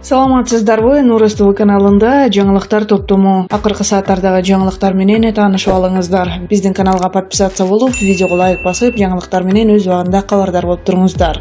Саламатсыздарбы? Нурус ТВ каналында жаңылыктар топтому. Акыркы сааттардагы жаңылыктар менен таанышып алыңыздар. Биздин каналга подписация болуп, видеого лайк басып, жаңылыктар менен өз убагында кабардар болуп туруңуздар.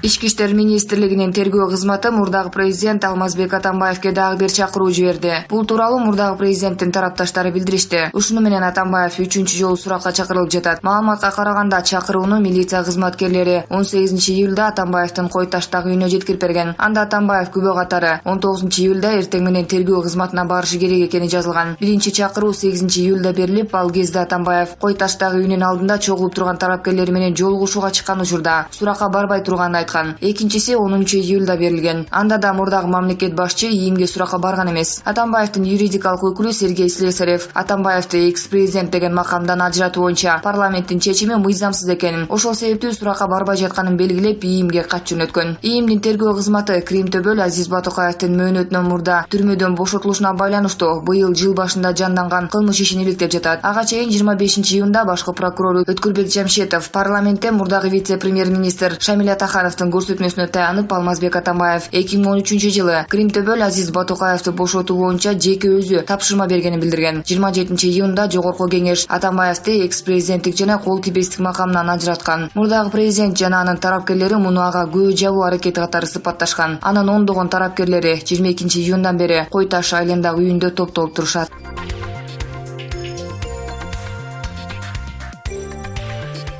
Ички иштер министрлигинин тергөө кызматы мурдагы президент Алмазбек Атамбаевке дагы бир чакыруу жиберди. Бул тууралуу мурдагы президенттин тарапташтары билдиришти. Ушуну менен Атамбаев 3-жолу суракка чакырылып жатат. Маалыматка караганда чакырууну милиция кызматкерлери 18-июлда Атамбаевдин Кой таштагы үйүнө жеткирип берген. Анда Атамбаев күбө катары 19-июлда эртең менен тергөө кызматына барышы керек экени жазылган. Биринчи чакыруу 8-июлда берилип, ал кезде Атамбаев Кой таштагы үйүнүн алдында чогулуп турган тарапкерлер менен жолугушууга чыккан учурда суракка барбай турганын айткан. Экинчиси 10-июлда берилген. Анда да мурдагы мамлекет башчы ИИМге суракка барган эмес. Атамбаевдин юридикалык өкүлү Сергей Слесарев Атамбаевди экс-президент деген макамдан ажыратуу боюнча парламенттин чечими мыйзамсыз экенин, ошол себептүү суракка барбай жатканын белгилеп ИИМге кат жөнөткөн. ИИМдин тергөө кызматы Крим төбөл Азиз Батукаевдин мөөнөтүнөн мурда түрмөдөн бошотулушуна байланыштуу быйыл жыл башында жанданган кылмыш ишин иликтеп жатат. Ага чейин 25-июнда башкы прокурор Өткүрбек Жамшетов парламентте мурдагы вице-премьер-министр Шамиль Атахановдун көрсөтмөсүнө таянып, Алмазбек Атамбаев 2013-жылы Крим төбөл Азиз Батукаевди бошотуу боюнча жеке өзү тапшырма бергенин билдирген. 27-июнда Жогорку кеңеш Атамбаевди экс-президенттик жана кол тийбестик макамынан ажыраткан. Мурдагы президент жана анын тарапкерлери муну ага күбө жабуу аракети катары сыпатташкан. Анын ондогон тарапкерлери 22-июндан бери Кой таш айылындагы үйүндө топтолуп турушат.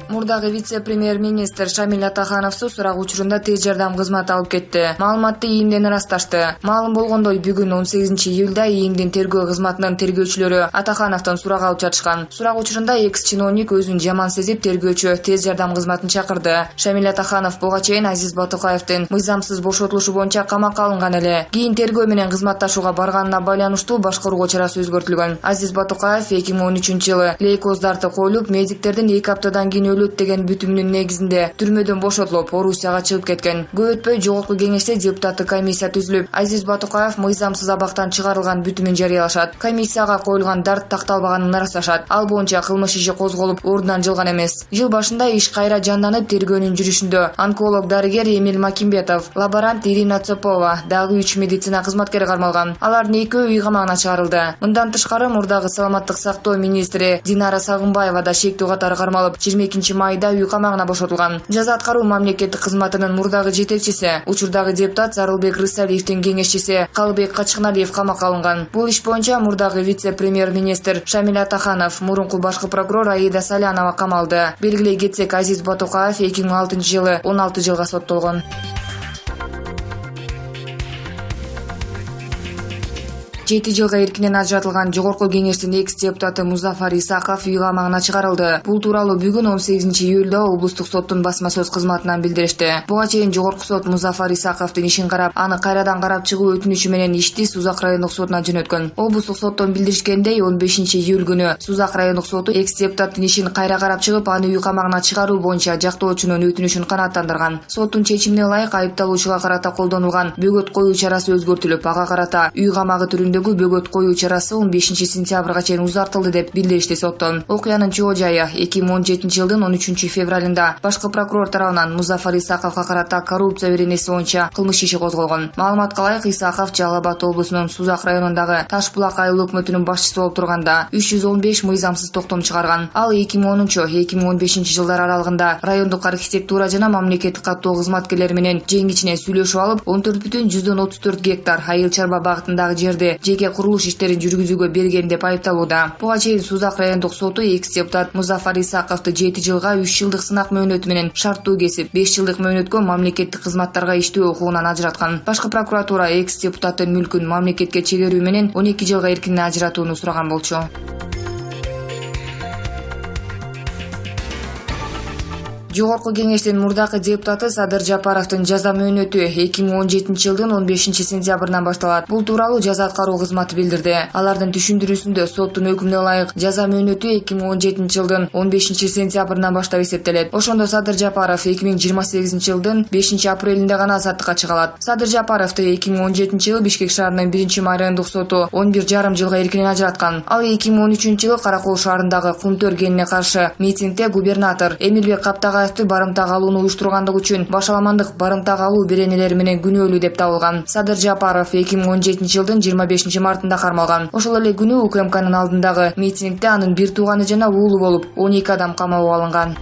Мурдагы вице-премьер-министр Шамиль Атахановду сурак учурунда тез жардам кызматы алып кетти. Маалыматты ИИМден ырасташты. Маалым болгондой, бүгүн 18-июлда ИИМдин тергөө кызматынын тергөөчүлөрү Атахановдон сурак алып жатышкан. Сурак учурунда экс-чиновник өзүн жаман сезип, тергөөчү тез жардам кызматын чакырды. Шамиль Атаханов буга чейин Азиз Батукаевдин мыйзамсыз бошотулушу боюнча камакка алынган эле. Кийин тергөө менен кызматташууга барганына байланыштуу башкаруу чарасы өзгөртүлгөн. Азиз Батукаев 2013-жылы лейкоздарды коюлуп, медиктердин 2 аптадан кийин өлөт деген бүтүмүнүн негизинде түрмөдөн бошотулуп, Орусияга чыгып кеткен. Көп өтпөй Жогорку кеңеште депутаттык комиссия түзүлүп, Азиз Батукаев мыйзамсыз абактан чыгарылган бүтүмүн жарыялашат. Комиссияга коюлган дарт такталбаганын ырасташат. Ал боюнча кылмыш иши козголуп, ордунан жылган эмес. Жыл башында иш кайра жанданып, тергөөнүн жүрүшүндө онколог дарыгер Эмиль Макимбетов, лаборант Ирина Цопова, дагы 3 медицина кызматкери кармалган. Алардын экөө үй камагына чыгарылды. Мындан тышкары мурдагы саламаттык сактоо министри Динара Сагынбаева да шектүү катары кармалып, 22-майда үй камагына бошотулган. Жаза аткаруу мамлекеттик кызматынын мурдагы жетекчиси, учурдагы депутат Зарылбек Рысалиевдин кеңешчиси Калыбек Качкыналиев камакка алынган. Бул иш боюнча мурдагы вице-премьер-министр Шамиль Атаханов, мурунку башкы прокурор Аида Салянова камалды. Белгилей кетсек, Азиз Батукаев 2006-жылы 16 жылга соттолгон. 7 жылга эркинен ажыратылган Жогорку кеңештин экс-депутаты Музафар Исаков үй камагына чыгарылды. Бул тууралуу бүгүн 18-июлда облустук соттун басма сөз кызматынан билдиришти. Буга чейин Жогорку сот Музафар Исаковдун ишин карап, аны кайрадан карап чыгуу өтүнүчү менен ишти Сузак райондук сотуна жөнөткөн. Облустук соттон билдиришкендей, 15-июль күнү Сузак райондук соту экс-депутаттын ишин кайра карап чыгып, аны үй камагына чыгаруу боюнча жактоочунун өтүнүшүн канааттандырган. Соттун чечимине ылайык айыпталуучуга карата колдонулган бөгөт коюу чарасы өзгөртүлүп, ага карата үй камагы түрүндө бөгөт коюу чарасы 15-сентябрга чейин узартылды деп билдиришти соттон. Окуянын чоо жайы 2017-жылдын 13-февралында башкы прокурор тарабынан Музафар Исаковго карата коррупция беренеси боюнча кылмыш иши козголгон. Маалыматка ылайык, Исаков Жалал Абад облусунун Сузак районундагы Таш булак айыл өкмөтүнүн башчысы болуп турганда 315 мыйзамсыз токтом чыгарган. Ал 2010-2015 жылдар аралыгында райондук архитектура жана мамлекеттик каттоо кызматкерлери менен жең ичине сүйлөшүп алып, 14,34 гектар айыл чарба багытындагы жерди жеке курулуш иштерин жүргүзүүгө берген деп айыпталууда. Буга чейин Сузак райондук соту экс-депутат Музафар Исаковду 7 жылга 3 жылдык сынак мөөнөтү менен шарттуу кесип, 5 жылдык мөөнөткө мамлекеттик кызматтарга иштөө укугунан ажыраткан. Башкы прокуратура экс-депутаттын мүлкүн мамлекетке чегерүү менен 12 жылга эркинен ажыратууну сураган болчу. Жогорку кеңештин мурдакы депутаты Садыр Жапаровдун жаза мөөнөтү 2017-жылдын 15-сентябрынан башталат. Бул тууралуу жаза аткаруу кызматы билдирди. Алардын түшүндүрүүсүндө соттун өкүмүнө ылайык жаза мөөнөтү 2017-жылдын 15-сентябрынан баштап эсептелет. Ошондо Садыр Жапаров 2028-жылдын 5-апрелинде гана азаттыкка чыга алат. Садыр Жапаровду 2017-жылы Бишкек шаарынын 1 райондук соту 11,5 жылга эркинен ажыраткан. Ал 2013-жылы Каракол шаарындагы кум төр кенине каршы митингде губернатор Эмилбек Каптагай Атамбаевди барымтага алууну уюштургандыгы үчүн башаламандык барымтага алуу беренелери менен күнөөлүү деп табылган. Садыр Жапаров 2017 жылдын 25 мартында кармалган. Ошол эле күнү УКМКнын алдындагы митингде анын бир тууганы жана уулу болуп 12 адам камоого алынган.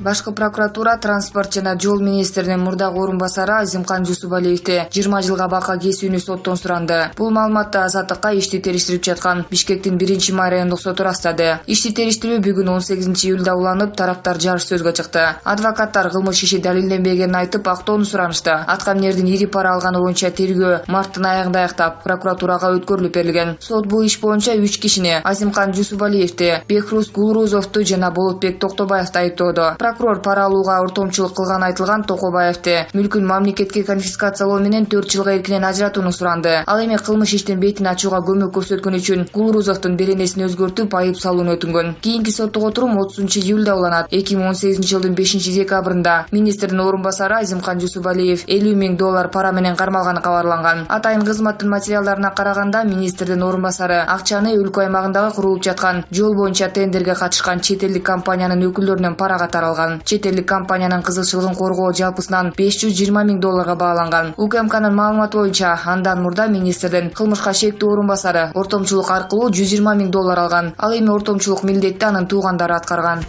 Башкы прокуратура транспорт жана жол министринин мурдагы орун басары Азимкан Жусупалиевди 20 жылга бака кесүүнү соттон суранды. Бул маалыматты Азаттыкка ишти териштирип жаткан Бишкектин 1-май райондук соту ырастады. Ишти териштирүү бүгүн 18 июлда уланып, тараптар жарыш сөзгө чыкты. Адвокаттар кылмыш иши далилденбегенин айтып, актоону суранышты. Аткаминердин ири пара алганы боюнча тергөө марттын аягында аяктап, прокуратурага өткөрүлүп берилген. Сот бул иш боюнча 3 кишини Азимкан Жусупалиевди, Бекрус Гулрузовду жана Болотбек Токтобаевди айыптоодо. Прокурор пара алууга ортомчулук кылган айтылган Токобаевди мүлкүн мамлекетке конфискациялоо менен 4 жылга эркинен ажыратууну суранды. Ал эми кылмыш иштин бетин ачууга көмөк көрсөткөн үчүн Гулрузовдун беренесин өзгөртүп айып салууну өтүнгөн. Кийинки соттук отурум 30 июлда уланат. 2018 жылдын 5 декабрында министрдин орун басары Азимкан Жусупалиев $50 000 пара менен кармалганы кабарланган. Атайын кызматтын материалдарына караганда министрдин орун басары акчаны өлкө аймагындагы курулуп жаткан жол боюнча тендерге катышкан чет элдик компаниянын өкүлдөрүнөн пара катары алган. Чет элдик компаниянын кызыкчылыгын коргоо жалпысынан $520 000 бааланган. УКМКнын маалыматы боюнча андан мурда министрдин кылмышка шектүү орун басары ортомчулук аркылуу $120 000 алган. Ал эми ортомчулук милдетти анын туугандары аткарган.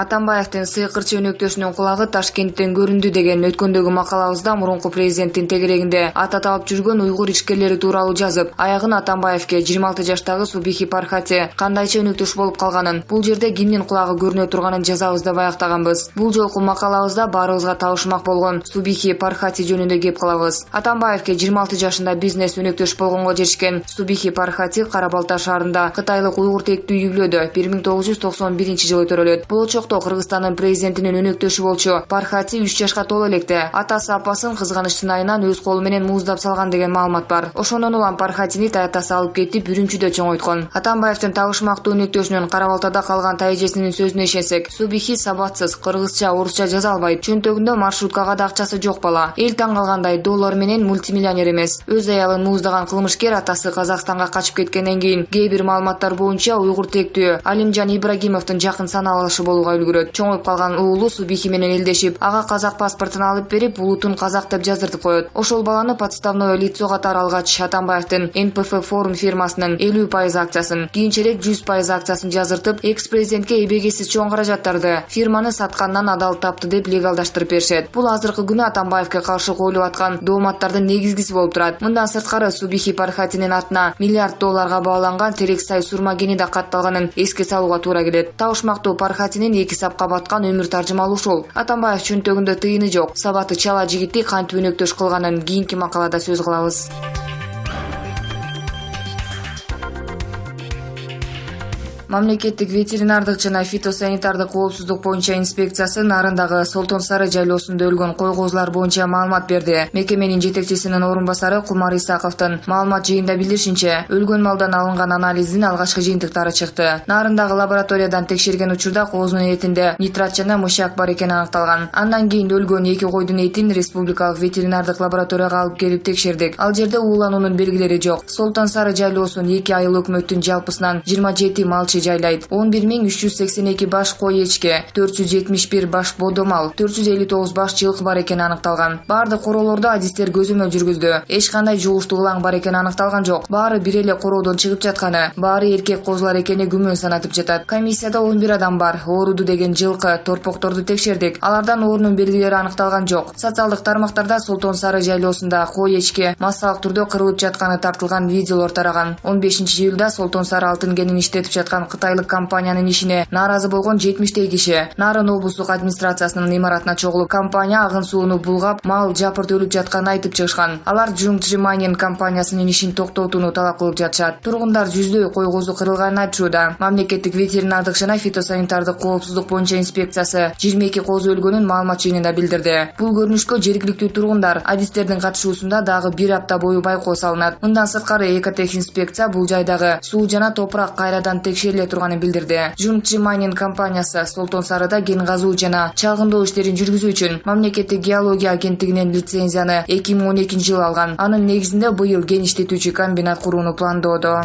Атамбаевдин сыйкырчы өнөктөшүнүн кулагы Ташкенттен көрүндү деген өткөндөгү макалабызда мурунку президенттин тегерегинде ат аталып жүргөн уйгур ишкерлери тууралуу жазып, аягын Атамбаевге 26 жаштагы Субихи Пархати кандайча өнөктөш болуп калганын, бул жерде кимдин кулагы көрүнө турганын жазабыз деп аяктаганбыз. Бул жолку макалабызда баарыбызга табышмак болгон Субихи Пархати жөнүндө кеп калабыз. Атамбаевге 26 жашында бизнес өнөктөш болгонго жетишкен Субихи Пархати Кара Балта шаарында кытайлык уйгур тектүү үй-бүлөдө 1991 жылы төрөлөт. Болочокто Кыргызстандын президентинин өнөктөшү болчу Пархати 3 жашка толо электе атасы апасын кызганычтын айынан өз колу менен мууздап салган деген маалымат бар. Ошондон улам Пархатини таятасы алып кетип Үрүмчүдө чоңойткон. Атамбаевдин табышмактуу өнөктөшүнүн Кара Балтада калган тайэжесинин сөзүнө ишенсек, Субихи сабатсыз, кыргызча, орусча жаза албайт. Чөнтөгүндө маршруткага да акчасы жок бала. Эл таң калгандай доллар менен мультимиллионер эмес. Өз аялын мууздаган кылмышкер атасы Казакстанга качып кеткенден кийин кээ бир маалыматтар боюнча уйгур тектүү Алимжан Ибрагимовдун жакын саналышы болууга үлгүрөт. Чоңоюп калган уулу Субихи менен элдешип, ага казак паспортун алып берип, улутун казак деп жаздыртып коет. Ошол баланы подставное лицо катары алгач Атамбаевдин НПФ форум фирмасынын 50% акциясын, кийинчерээк 100% акциясын жаздыртып, экс-президентке эбегесиз чоң каражаттарды фирманы саткандан адал тапты деп легалдаштырып беришет. Бул азыркы күнү Атамбаевге каршы коюлуп аткан дооматтардын негизгиси болуп турат. Мындан сырткары Субихи Пархатинин атына $1 миллиард баланган Терексай сурма кени да катталганын эске салууга туура келет. Табышмактуу Пархатинин 2 сапка баткан өмүр таржымалы ушул. Атамбаев чөнтөгүндө тыйыны жок. Сабаты чала жигитти кантип өнөктөш кылганын кийинки макалада сөз кылабыз. Мамлекеттик ветеринардык жана фитосанитардык коопсуздук боюнча инспекциясы Нарындагы Солтон Сары жайлоосунда өлгөн койгоозулар боюнча маалымат берди. Мекеменин жетекчисинин орун басары Кумар Исаковдун маалымат жыйында билдиришинче, өлгөн малдан алынган анализдин алгачкы жыйынтыктары чыкты. Нарындагы лабораториядан текшерген учурда кооздун этинде нитрат жана мышак бар экени аныкталган. Андан кийин өлгөн 2 койдун этин республикалык ветеринардык лабораторияга алып келип текшердик. Ал жерде уулануунун белгилери жок. Солтон Сары жайлоосун 2 айыл өкмөттүн жалпысынан 27 малчы жайлайт. 11.382 баш кой эчке, 471 баш бодомал, 459 баш жылкы бар экени аныкталган. Бардык короолордо адистер көзөмөл жүргүздү. Эч кандай жугуштуу ылаң бар экени аныкталган жок. Баары бир эле короодон чыгып жатканы, баары эркек козулар экени күмөн санатып жатат. Комиссияда 11 адам бар. Ооруду деген жылкы, торпокторду текшердик. Алардан оорунун белгилери аныкталган жок. Социалдык тармактарда Солтон Сары жайлоосунда кой эчке массалык түрдө кырылып жатканы тартылган видеолор тараган. 15 июлда Солтон Сары алтын кенин иштетип жаткан кытайлык компаниянын ишине нааразы болгон 70 киши Нарын облустук администрациясынын имаратына чогулуп, компания агын сууну булгап, мал жапырт өлүп жатканын айтып чыгышкан. Алар Жунгчи Майнинг компаниясынын ишин токтотууну талап кылып жатышат. Тургундар жүздөй койгозу кырылганын айтышууда. Мамлекеттик ветеринардык жана фитосанитардык коопсуздук боюнча инспекциясы 22 козу өлгөнүн маалымат жыйынында билдирди. Бул көрүнүшкө жергиликтүү тургундар, адистердин катышуусунда дагы 1 апта бою байкоо салынат. Мындан сырткары Экотех инспекция бул жайдагы суу жана топурак кайрадан текшерилет келе турганын билдирди. Жунчи Майнинг компаниясы Солтон Сарыда кен казуу жана чагындоо иштерин жүргүзүү үчүн мамлекеттик геология агенттигинен лицензияны 2012-жылы алган. Анын негизинде быйыл кен иштетүүчү комбинат курууну пландоодо.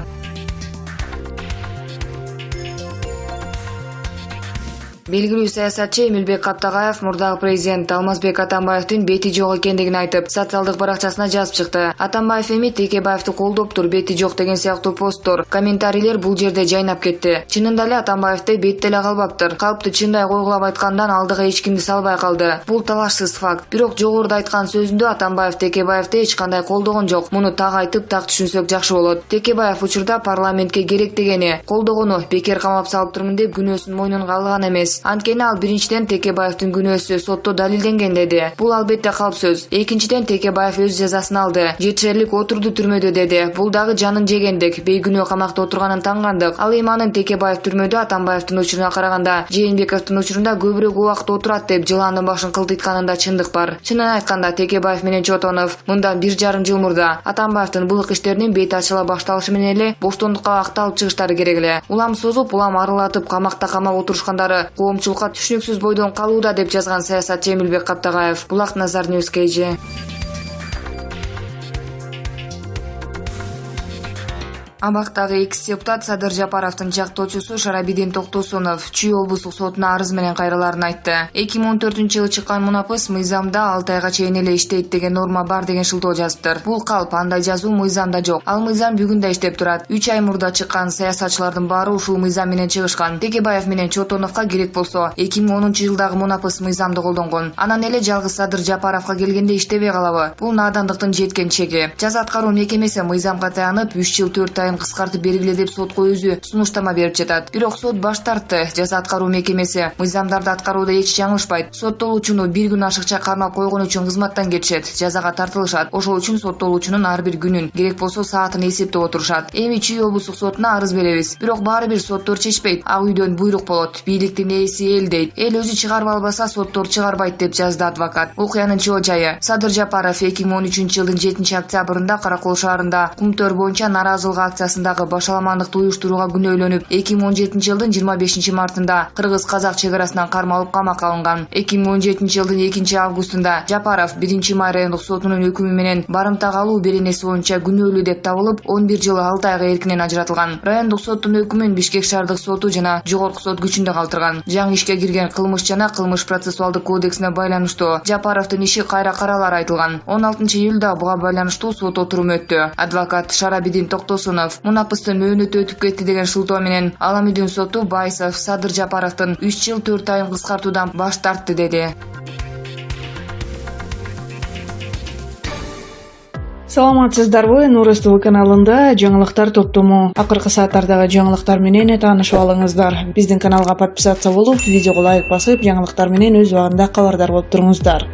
Белгилүү саясатчы Эмилбек Каптагаев мурдагы президент Алмазбек Атамбаевдин бети жок экендигин айтып, социалдык баракчасына жазып чыкты. Атамбаев эми Текебаевди колдоптур, бети жок деген сыяктуу посттор, комментарийлер бул жерде жайнап кетти. Чынында эле Атамбаевди бет деле калбаптыр. Калпты чындай койгулап айткандан алдыга эч кимди салбай калды. Бул талашсыз факт. Бирок жогоруда айткан сөзүндө Атамбаев Текебаевди эч кандай колдогон жок. Муну так айтып, так түшүнсөк жакшы болот. Текебаев учурда парламентке керек дегени, колдогону бекер камап салып турмун деп күнөөсүн мойнунга алган эмес. Анткени ал биринчиден Текебаевдин күнөөсү сотто далилденген деди. Бул албетте калп сөз. Экинчиден Текебаев өз жазасын алды. Жетишерлик отурду түрмөдө деди. Бул дагы жанын жегендик, бейгүнөө камакта отурганын таңгандык. Ал эми анын Текебаев түрмөдө Атамбаевдин учуруна караганда Жээнбековдун учурунда көбүрөөк убакыт отурат деп жыландын башын кылтыйтканында чындык бар. Чынын айтканда Текебаев менен Чотонов мындан 1,5 жыл мурда Атамбаевдин булык иштеринин бети ачыла башталышы менен эле боштондукка акталып чыгыштары керек эле. Улам созуп, улам арылатып камакта камап отурушкандары коомчулукка түшүнүксүз бойдон калууда деп жазган саясатчы Эмилбек Каптагаев. Булак Назар Ньюс KG. Абактагы экс-депутат Садыр Жапаровдун жактоочусу Шарабидин Токтосунов Чүй облустук сотуна арыз менен кайрыларын айтты. 2014-жылы чыккан мунапыс мыйзамда 6 айга чейин эле иштейт деген норма бар деген шылтоо жазыптыр. Бул калп, андай жазуу мыйзамда жок. Ал мыйзам бүгүн да иштеп турат. 3 ай мурда чыккан саясатчылардын баары ушул мыйзам менен чыгышкан. Текебаев менен Чотоновго керек болсо 2010-жылдагы мунапыс мыйзамды колдонгон. Анан эле жалгыз Садыр Жапаровго келгенде иштебей калабы? Бул надандыктын жеткен чеги. Жаза аткаруу мекемеси мыйзамга таянып 3 жыл 4 ай кыскартып бергиле деп сотко өзү сунуштама берип жатат. Бирок сот баш тартты. Жаза аткаруу мекемеси мыйзамдарды аткарууда эч жаңылышпайт. Соттолуучуну bir күн ашыкча кармап койгон үчүн кызматтан кетишет, жазага тартылышат. Ошол үчүн соттолуучунун ар бир күнүн, керек болсо саатын эсептеп отурушат. Эми Чүй облустук сотуна арыз беребиз. Бирок баары бир соттор чечпейт. Ак үйдөн буйрук болот. Бийликтин ээси эл дейт. Эл өзү чыгарып албаса соттор чыгарбайт деп жазды адвокат. Окуянын чоо жайы: Садыр Жапаров 2013-жылдын 7-октябрында Каракол шаарында Кумтөр боюнча наразылык акциясындагы башаламандыкты уюштурууга күнөөлөнүп, 2017-жылдын 25-мартында кыргыз-казак чек арасынан кармалып камакка алынган. 2017-жылдын 2-августунда Жапаров 1-Май райондук сотунун өкүмү менен барымта калуу беренеси боюнча күнөөлүү деп табылып, 11 жыл 6 айга эркинен ажыратылган. Райондук соттун өкүмүн Бишкек шаардык соту жана жогорку сот күчүндө калтырган. Жаңы ишке кирген кылмыш жана кылмыш процессуалдык кодексине байланыштуу Жапаровдун иши кайра каралары айтылган. 16-июлда буга байланыштуу сот отуруму өттү. Адвокат Шарабидин Токтосунов мунапыстын мөөнөтү өтүп кетти деген шылтоо менен Аламүдүн соту Байсов Садыр Жапаровдун 3 жыл 4 айын кыскартуудан баш тартты деди. Саламатсыздарбы? Нур ТВ каналында жаңылыктар топтому. Акыркы сааттардагы жаңылыктар менен таанышып алыңыздар. Биздин каналга подписация болуп, видеого лайк басып, жаңылыктар менен өз убагында кабардар болуп туруңуздар.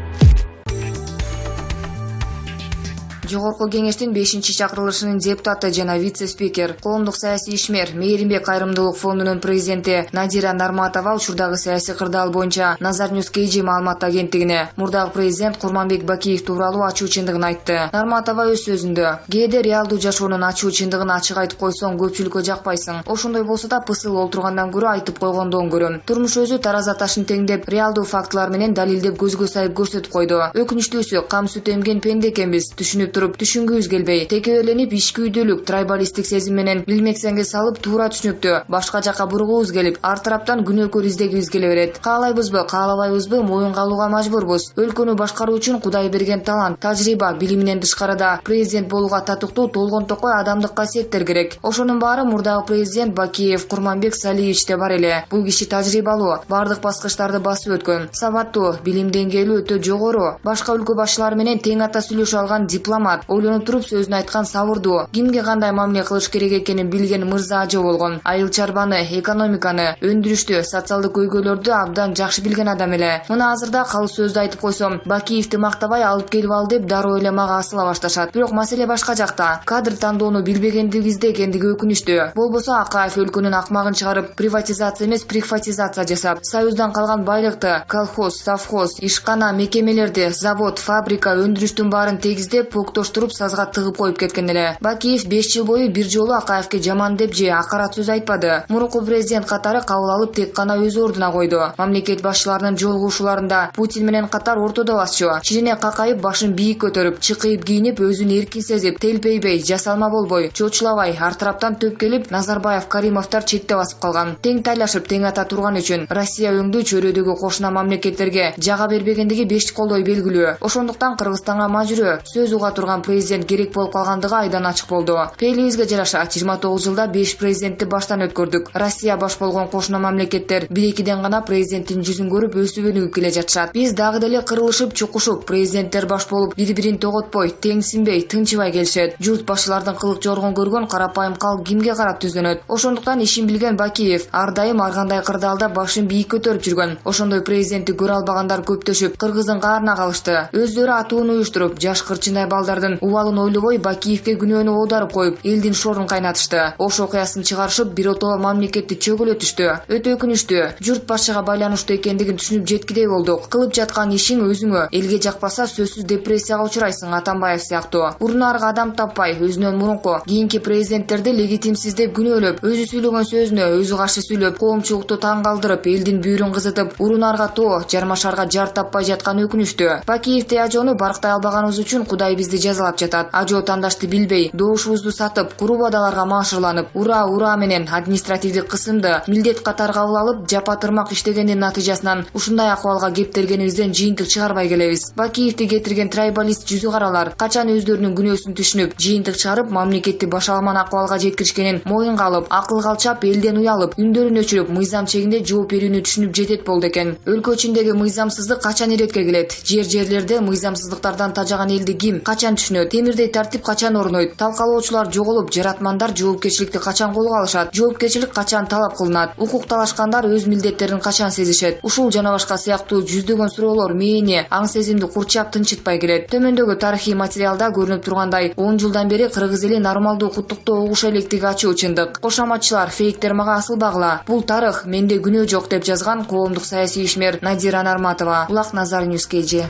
Жогорку кеңештин 5-чакырылышынын депутаты жана вице-спикер, коомдук саясий ишмер, Мээринбек кайрымдуулук фондунун президенти Надира Нарматова учурдагы саясий кырдаал боюнча Назар Ньюс KG маалымат агенттигине мурдагы президент Курманбек Бакиев тууралуу ачуу чындыгын айтты. Нарматова өз сөзүндө: "Кээде реалдуу жашоонун ачуу чындыгын ачык айтып койсоң, көпчүлүккө жакпайсың. Ошондой болсо да пысыл олтургандан көрө айтып койгондон көрөм. Турмуш өзү тараза ташын теңдеп, реалдуу фактылар менен далилдеп көзгө сайып көрсөтүп койду. Өкүнүчтүүсү, кам сүт эмген пенде экенбиз, түшүнүп түшүнгүбүз келбей, текебеленип ичкүйдүүлүк, трайбалисттик сезим менен билмексенге салып туура түшүнүктү башка жака бургубуз келип, ар тараптан күнөөкөр издегибиз келе берет. Каалайбызбы, каалабайбызбы, моюнга алууга мажбурбуз. Өлкөнү башкаруу үчүн Кудай берген талант, тажрыйба, билиминен тышкарыда президент болууга татыктуу толгон токой адамдык касиеттер керек. Ошонун баары мурдагы президент Бакиев Курманбек Салиевичте бар эле. Бул киши тажрыйбалуу, бардык баскычтарды басып өткөн, сабаттуу, билим деңгээли өтө жогору, башка өлкө башчылары менен тең ата сүйлөшө алган дипломат, ойлонуп туруп сөзүн айткан сабырдуу, кимге кандай мамиле кылыш керек экенин билген мырза ажы болгон, айыл чарбаны, экономиканы, өндүрүштү, социалдык көйгөйлөрдү абдан жакшы билген адам эле. Мына азырда калыс сөздү айтып койсом, Бакиевди мактабай алып келип ал деп дароо эле мага асыла башташат. Бирок маселе башка жакта. Кадр тандоону билбегендигибизде экендиги өкүнүчтүү. Болбосо Акаев өлкөнүн акмагын чыгарып, приватизация эмес, прихватизация жасап, союздан калган байлыкты, колхоз, совхоз, ишкана, мекемелерди, завод, фабрика, өндүрүштүн баарын тегиздеп, көктөштүрүп сазга тыгып коюп кеткен эле. Бакиев 5 жыл бою бир жолу Акаевке жаман деп же акарат сөз айтпады. Мурунку президент катары кабыл алып тек гана өз ордуна койду. Мамлекет башчыларынын жолугушууларында Путин менен катар ортодо басчу Ширине какайып башын бийик көтөрүп, чыкыйып кийинип, өзүн эркин сезип, телпейбей, жасалма болбой, чочулабай, ар тараптан төп келип, Назарбаев, Каримовдор четте басып калган. Тең тайлашып, тең ата турган үчүн Россия өңдүү чөйрөдөгү кошуна мамлекеттерге жага бербегендиги беш колдой белгилүү. Ошондуктан Кыргызстанга мажурөө, сөз уга турган президент керек болуп калгандыгы айдан ачык болду. Пейлибизге жараша 29 жылда 5 президентти баштан өткөрдүк. Россия баш болгон кошуна мамлекеттер 1-2ден гана президенттин жүзүн көрүп өсүп өнүгүп келе жатышат. Биз дагы деле кырылышып, чукушуп, президенттер баш болуп, бири-бирин тоготпой, теңсинбей, тынчыбай келишет. Журт башчылардын кылык жоргон көргөн карапайым калк кимге карап түзөнөт? Ошондуктан ишин билген Бакиев ар дайым ар кандай кырдаалда башын бийик көтөрүп жүргөн. Ошондой президентти көрө албагандар көптөшүп, Кыргыздын каарына калышты. Өздөрү атуун уюштуруп, жаш кырчындай балдардын убалын ойлобой Бакиевке күнөөнү оодарып коюп, элдин шорун кайнатышты. Ош окуясын чыгарышып, бир отоо мамлекетти чөгөлөтүштү. Өтө өкүнүчтүү. Журт башчыга байланыштуу экендигин түшүнүп жеткидей болдук. Кылып жаткан ишиң өзүңө элге жакпаса сөзсүз депрессияга учурайсың, Атамбаев сыяктуу. Урунарга адам таппай, өзүнөн мурунку кийинки президенттерди легитимсиз деп күнөөлөп, өзү сүйлөгөн сөзүнө өзү каршы сүйлөп, коомчулукту таң калтырып, элдин бүйүрүн кызытып, урунарга тоо, жармашарга жар таппай жаткан өкүнүчтүү. Бакиевди ажоону барктай албаганыбыз үчүн Кудай бизди жазалап жатат. Ажоо тандашты билбей, добушубузду сатып, куру бадаларга маашырланып, ура менен административдик кысымды милдет катары кабыл алып, жапа тырмак иштегендин натыйжасынан ушундай акыбалга кептелгенибизден жыйынтык чыгарбай келебиз. Бакиевди кетирген трайбалист жүзү каралар качан өздөрүнүн күнөөсүн түшүнүп, жыйынтык чыгарып, мамлекетти башаламан акыбалга жеткиришкенин моюнга алып, акыл калчап, элден уялып, үндөрүн өчүрүп, мыйзам чегинде жооп берүүнү түшүнүп жетет болду экен. Өлкө ичиндеги мыйзамсыздык качан иретке келет? Жерлерде мыйзамсыздыктардан тажаган элди ким качан түшүнөт? Темирдей тартип качан орнойт? Талкалоочулар жоголуп, жаратмандар жоопкерчиликти качан колго алышат? Жоопкерчилик качан талап кылынат? Укук талашкандар өз милдеттерин качан сезишет? Ушул жана башка сыяктуу жүздөгөн суроолор мээни, аң сезимди курчап тынчытпай келет. Төмөндөгү тарыхый материалда көрүнүп тургандай, 10 жылдан бери кыргыз эли нормалдуу куттуктоо угуша электиги ачуу чындык. Кошоматчылар, фейктер мага асылбагыла. Бул тарых, менде күнөө жок деп жазган коомдук саясий ишмер Надира Нарматова. Улак Назар Ньюс KG.